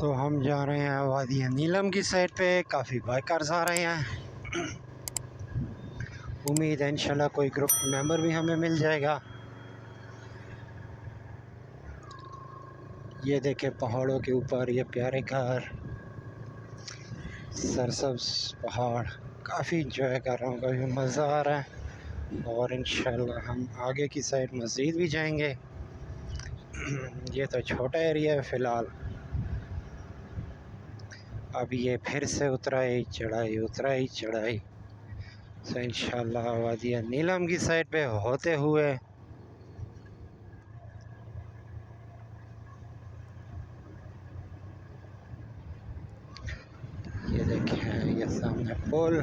तो हम जा रहे हैं वादी नीलम की साइड पे। काफ़ी बाइकर्स आ रहे हैं। उम्मीद है इंशाल्लाह कोई ग्रुप मेंबर भी हमें मिल जाएगा। ये देखे पहाड़ों के ऊपर ये प्यारे घर, सरसब्ज पहाड़। काफ़ी इंजॉय कर रहा हूँ, काफ़ी मज़ा आ रहा है। और इंशाल्लाह हम आगे की साइड मज़ीद भी जाएंगे। ये तो छोटा एरिया है फ़िलहाल। अब ये फिर से उतराई चढ़ाई। तो इंशाल्लाह वादी नीलम की साइड पे होते हुए ये देखें, ये सामने पुल।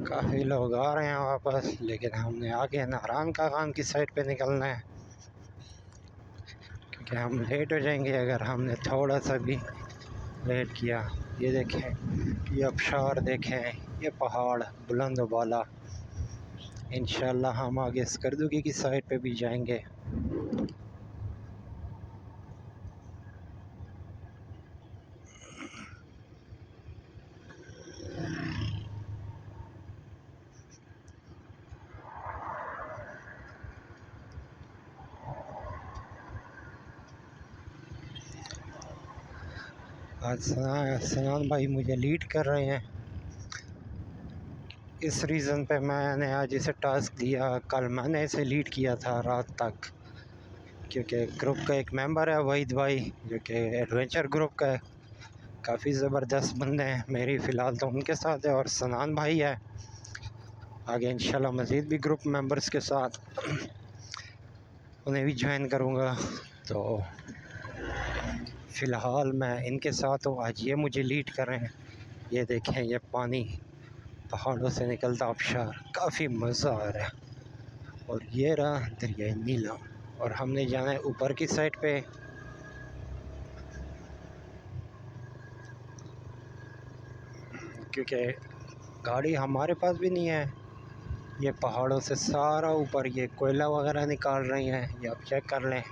काफ़ी लोग आ रहे हैं वापस, लेकिन हमने आगे नारायण का खान की साइड पे निकलना है, क्योंकि हम लेट हो जाएंगे अगर हमने थोड़ा सा भी लेट किया। ये देखें, ये आबशार देखें, ये पहाड़ बुलंद वाला। इंशाल्लाह हम आगे स्करदुगी की साइड पे भी जाएंगे। आज सनान भाई मुझे लीड कर रहे हैं। इस रीज़न पे मैंने आज इसे टास्क दिया। कल मैंने इसे लीड किया था रात तक, क्योंकि ग्रुप का एक मेंबर है वहीद भाई, जो कि एडवेंचर ग्रुप का है। काफ़ी ज़बरदस्त बंदे हैं। मेरी फ़िलहाल तो उनके साथ है, और सनान भाई है। आगे इंशाल्लाह मज़ीद भी ग्रुप मेंबर्स के साथ उन्हें भी ज्वाइन करूँगा। तो फ़िलहाल मैं इनके साथ हूँ। आज ये मुझे लीड कर रहे हैं। ये देखें, ये पानी पहाड़ों से निकलता आबशार, काफ़ी मज़ा आ रहा है। और ये रहा दरिया नीलम, और हमने जाना है ऊपर की साइड पे। क्योंकि गाड़ी हमारे पास भी नहीं है। ये पहाड़ों से सारा ऊपर ये कोयला वगैरह निकाल रही हैं, ये आप चेक कर लें।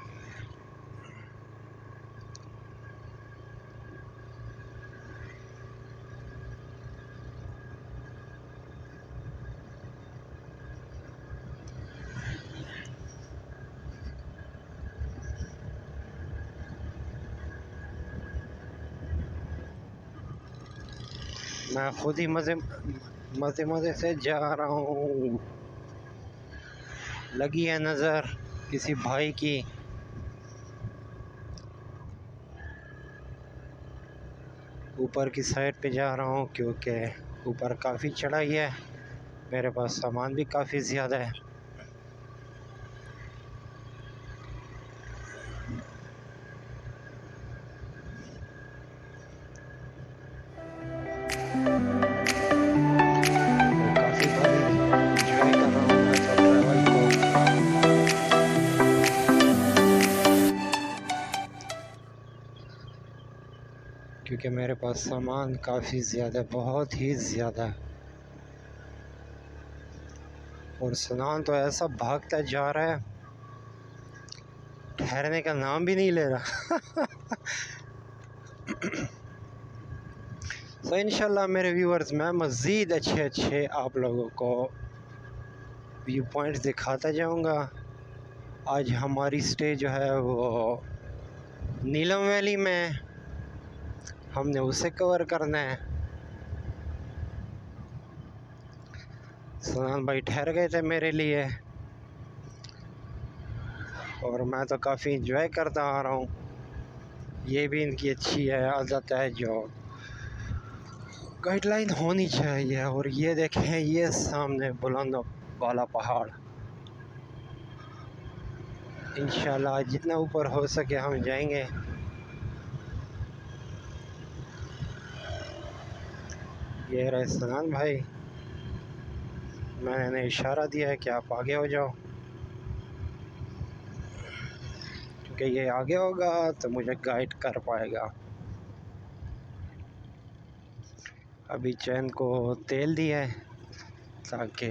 मैं खुद ही मज़े से जा रहा हूँ। लगी है नज़र किसी भाई की। ऊपर की साइड पे जा रहा हूँ, क्योंकि ऊपर काफ़ी चढ़ाई है। मेरे पास सामान भी काफ़ी ज़्यादा है। काफ़ी भारी इंजॉय कर रहा हूँ मैं तो ट्रैवल को। क्योंकि मेरे पास सामान काफ़ी ज़्यादा, बहुत ही ज़्यादा है। और सनान तो ऐसा भागता जा रहा है, ठहरने का नाम भी नहीं ले रहा। तो इंशाल्लाह मेरे व्यूअर्स, मैं मज़ीद अच्छे आप लोगों को व्यू पॉइंट्स दिखाता जाऊंगा। आज हमारी स्टे जो है वो नीलम वैली में, हमने उसे कवर करना है। सनान भाई ठहर गए थे मेरे लिए, और मैं तो काफ़ी इंजॉय करता आ रहा हूँ। ये भी इनकी अच्छी है आदत है, जो गाइडलाइन होनी चाहिए। और ये देखें, ये सामने बुलंद वाला पहाड़। इंशाल्लाह जितना ऊपर हो सके हम जाएंगे। ये रहे सनान भाई, मैंने इशारा दिया है कि आप आगे हो जाओ, क्योंकि ये आगे होगा तो मुझे गाइड कर पाएगा। अभी चैन को तेल दिया है ताकि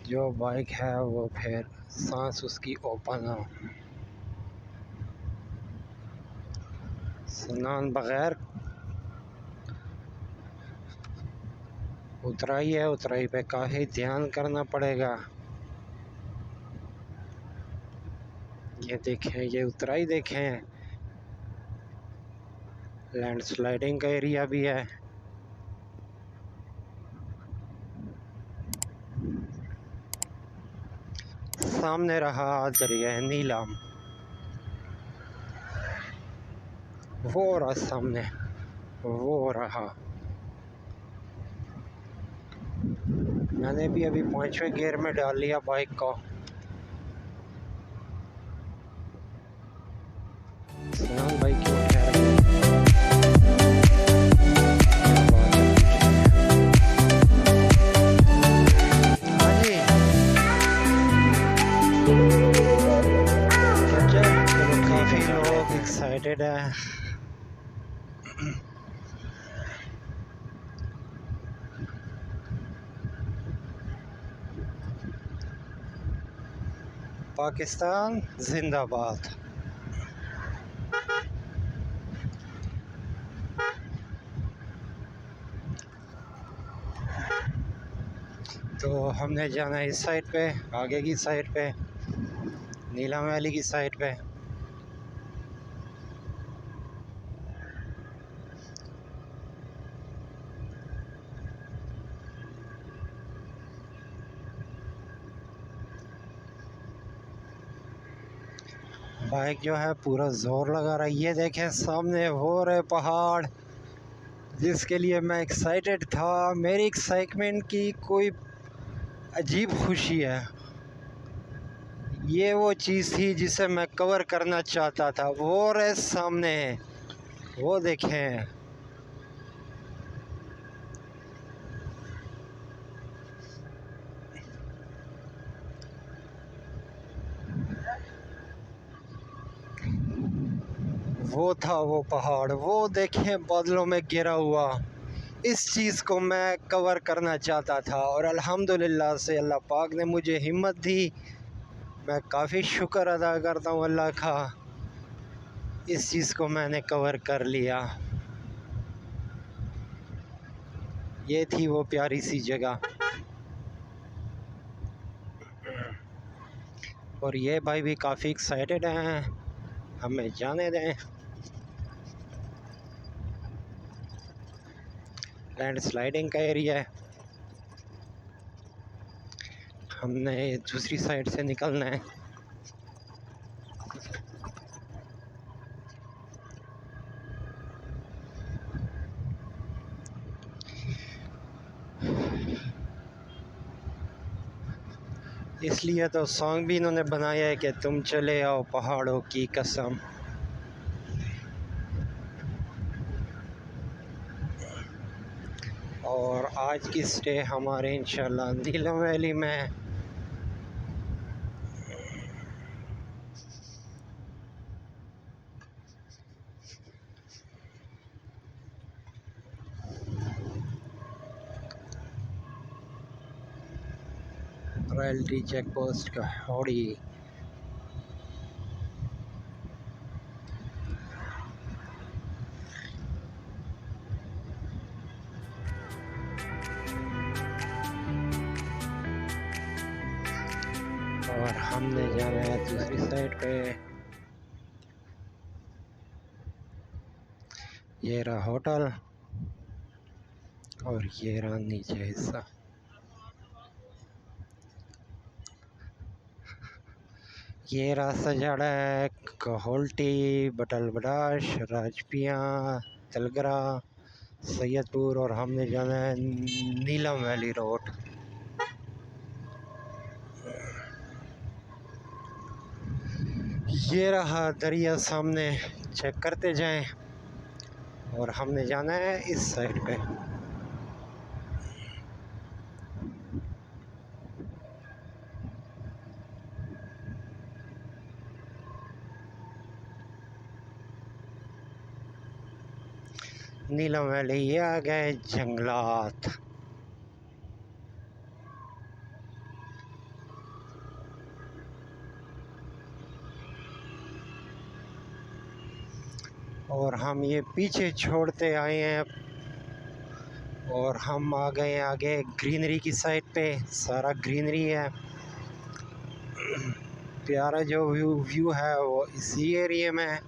जो बाइक है वो फिर सांस उसकी ओपन हो। स्नान बगैर उतराई है, उतराई पे काफ़ी ध्यान करना पड़ेगा। ये देखें, ये उतराई देखें, लैंडस्लाइडिंग का एरिया भी है। सामने रहा दरिया नीलम, वो रहा सामने, वो रहा। मैंने भी अभी 5वें गियर में डाल लिया बाइक को। सनान भाई क्यों ठहर गए? हाँ जी, चलो काफ़ी लोग एक्साइटेड है। पाकिस्तान जिंदाबाद। तो हमने जाना है इस साइड पे, आगे की साइड पे, नीलम वैली की साइड पे। बाइक जो है पूरा जोर लगा रहा है। ये देखें सामने वो रहे पहाड़, जिसके लिए मैं एक्साइटेड था। मेरी एक्साइटमेंट की कोई अजीब खुशी है। ये वो चीज़ थी जिसे मैं कवर करना चाहता था। वो रहे सामने, वो देखें। वो था वो पहाड़, वो देखें बादलों में घिरा हुआ। इस चीज़ को मैं कवर करना चाहता था और अल्हम्दुलिल्लाह से अल्लाह पाक ने मुझे हिम्मत दी। मैं काफ़ी शुक्र अदा करता हूँ अल्लाह का। इस चीज़ को मैंने कवर कर लिया। ये थी वो प्यारी सी जगह। और ये भाई भी काफ़ी एक्साइटेड हैं, हमें जाने दें। लैंड स्लाइडिंग का एरिया है, हमने दूसरी साइड से निकलना है। इसलिए तो सॉन्ग भी इन्होंने बनाया है कि तुम चले आओ पहाड़ों की कसम। और आज की स्टे हमारे इंशाल्लाह नीलम वैली में। रॉयल्टी चेक पोस्ट का हौड़ी। और हमने जाना है दूसरी साइड पे। ये रहा होटल और ये रहा नीचे हिस्सा। ये रास्ता जा रहा है कहोल्टी, बटल बडाश, राजपिया, तलगरा, सैयदपुर और हमने जाना है नीलम वैली रोड। ये रहा दरिया सामने, चेक करते जाएं। और हमने जाना है इस साइड पे। नीलम वैली, ये आ गए जंगलात। और हम ये पीछे छोड़ते आए हैं और हम आ गए आगे ग्रीनरी की साइड पे। सारा ग्रीनरी है। प्यारा जो व्यू है वो इसी एरिया में है।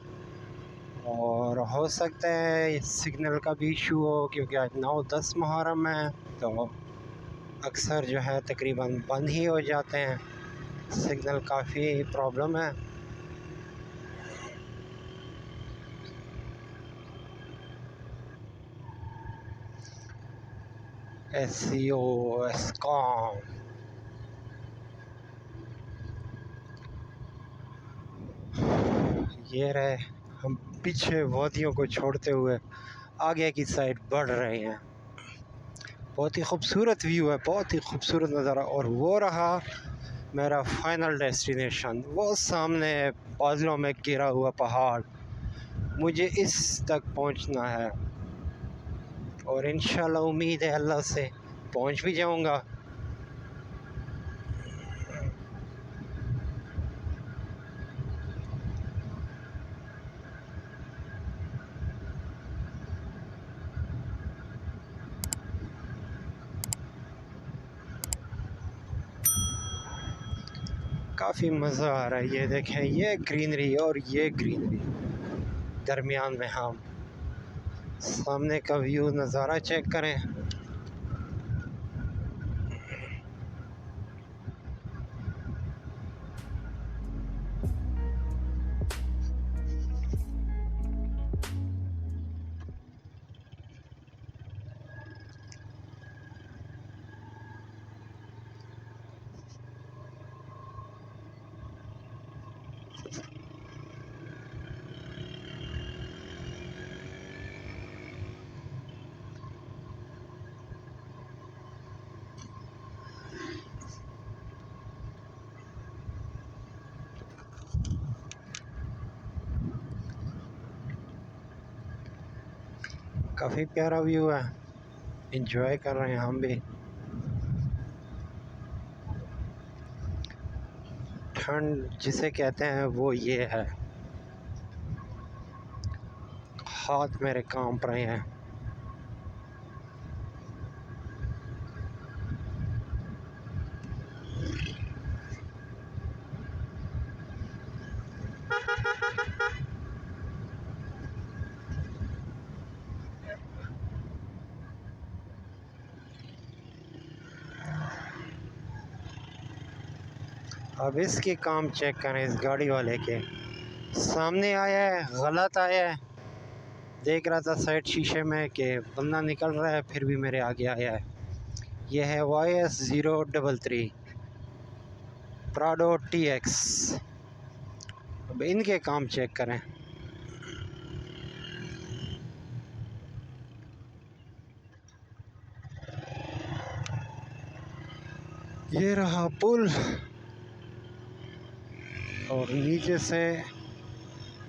और हो सकता है सिग्नल का भी इशू हो क्योंकि आज 9-10 मुहर्रम है, तो अक्सर जो है तकरीबन बंद ही हो जाते हैं। सिग्नल काफ़ी प्रॉब्लम है। SCO एस्कॉम। ये रहे हम पीछे वादियों को छोड़ते हुए आगे की साइड बढ़ रहे हैं। बहुत ही खूबसूरत व्यू है, बहुत ही खूबसूरत नज़ारा। और वो रहा मेरा फाइनल डेस्टिनेशन, वो सामने बादलों में घिरा हुआ पहाड़। मुझे इस तक पहुंचना है और इंशाल्लाह उम्मीद है अल्लाह से पहुंच भी जाऊंगा। काफ़ी मज़ा आ रहा है। ये देखें, ये ग्रीनरी और ये ग्रीनरी, दरमियान में हम सामने का व्यू नज़ारा चेक करें। काफ़ी प्यारा व्यू है, इंजॉय कर रहे हैं हम भी। ठंड जिसे कहते हैं वो ये है। हाथ मेरे कांप रहे हैं। अब इसके काम चेक करें। इस गाड़ी वाले के सामने आया है, गलत आया है। देख रहा था साइड शीशे में कि बंदा निकल रहा है, फिर भी मेरे आगे आया है। यह है YS033 प्राडो TX। अब इनके काम चेक करें। ये रहा पुल और नीचे से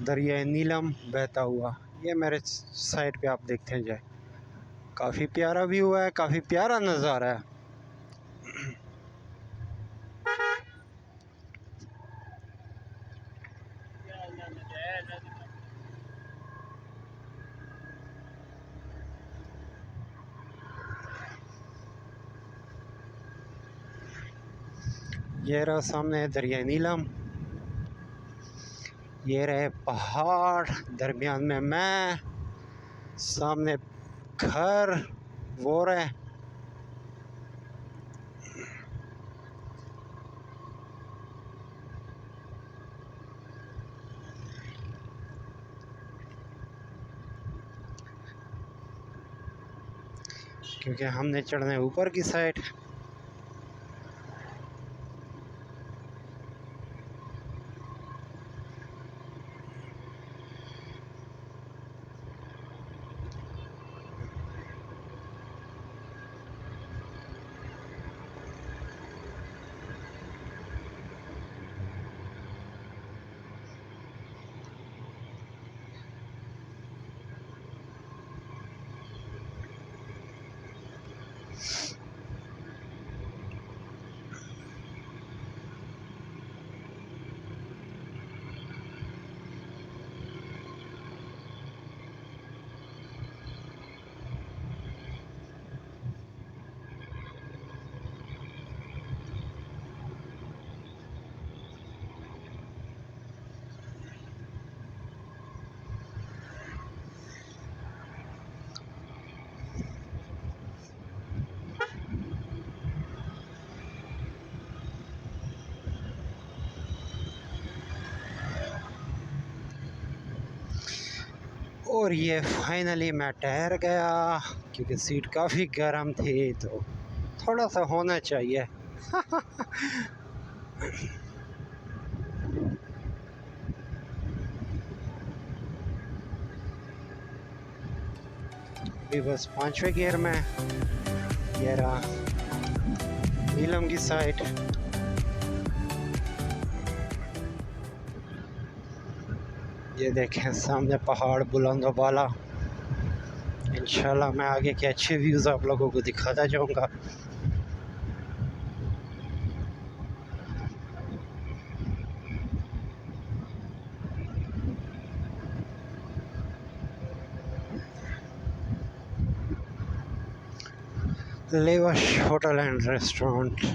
दरिया नीलम बहता हुआ। ये मेरे साइड पे आप देखते जाए। काफ़ी प्यारा व्यू है, काफ़ी प्यारा नज़ारा है। ये रहा सामने दरिया नीलम, ये रहे पहाड़, दरमियान में मैं, सामने घर, वो रहे। क्योंकि हमने चढ़ने ऊपर की साइड। और ये फाइनली मैं ठहर गया क्योंकि सीट काफ़ी गर्म थी तो थोड़ा सा होना चाहिए। अभी बस 5वें गियर में। ये रहा नीलम की साइड। ये देखें सामने पहाड़ बुलंद वाला। इंशाल्लाह मैं आगे के अच्छे व्यूज़ आप लोगों को दिखाता जाऊंगा। लेवश होटल एंड रेस्टोरेंट।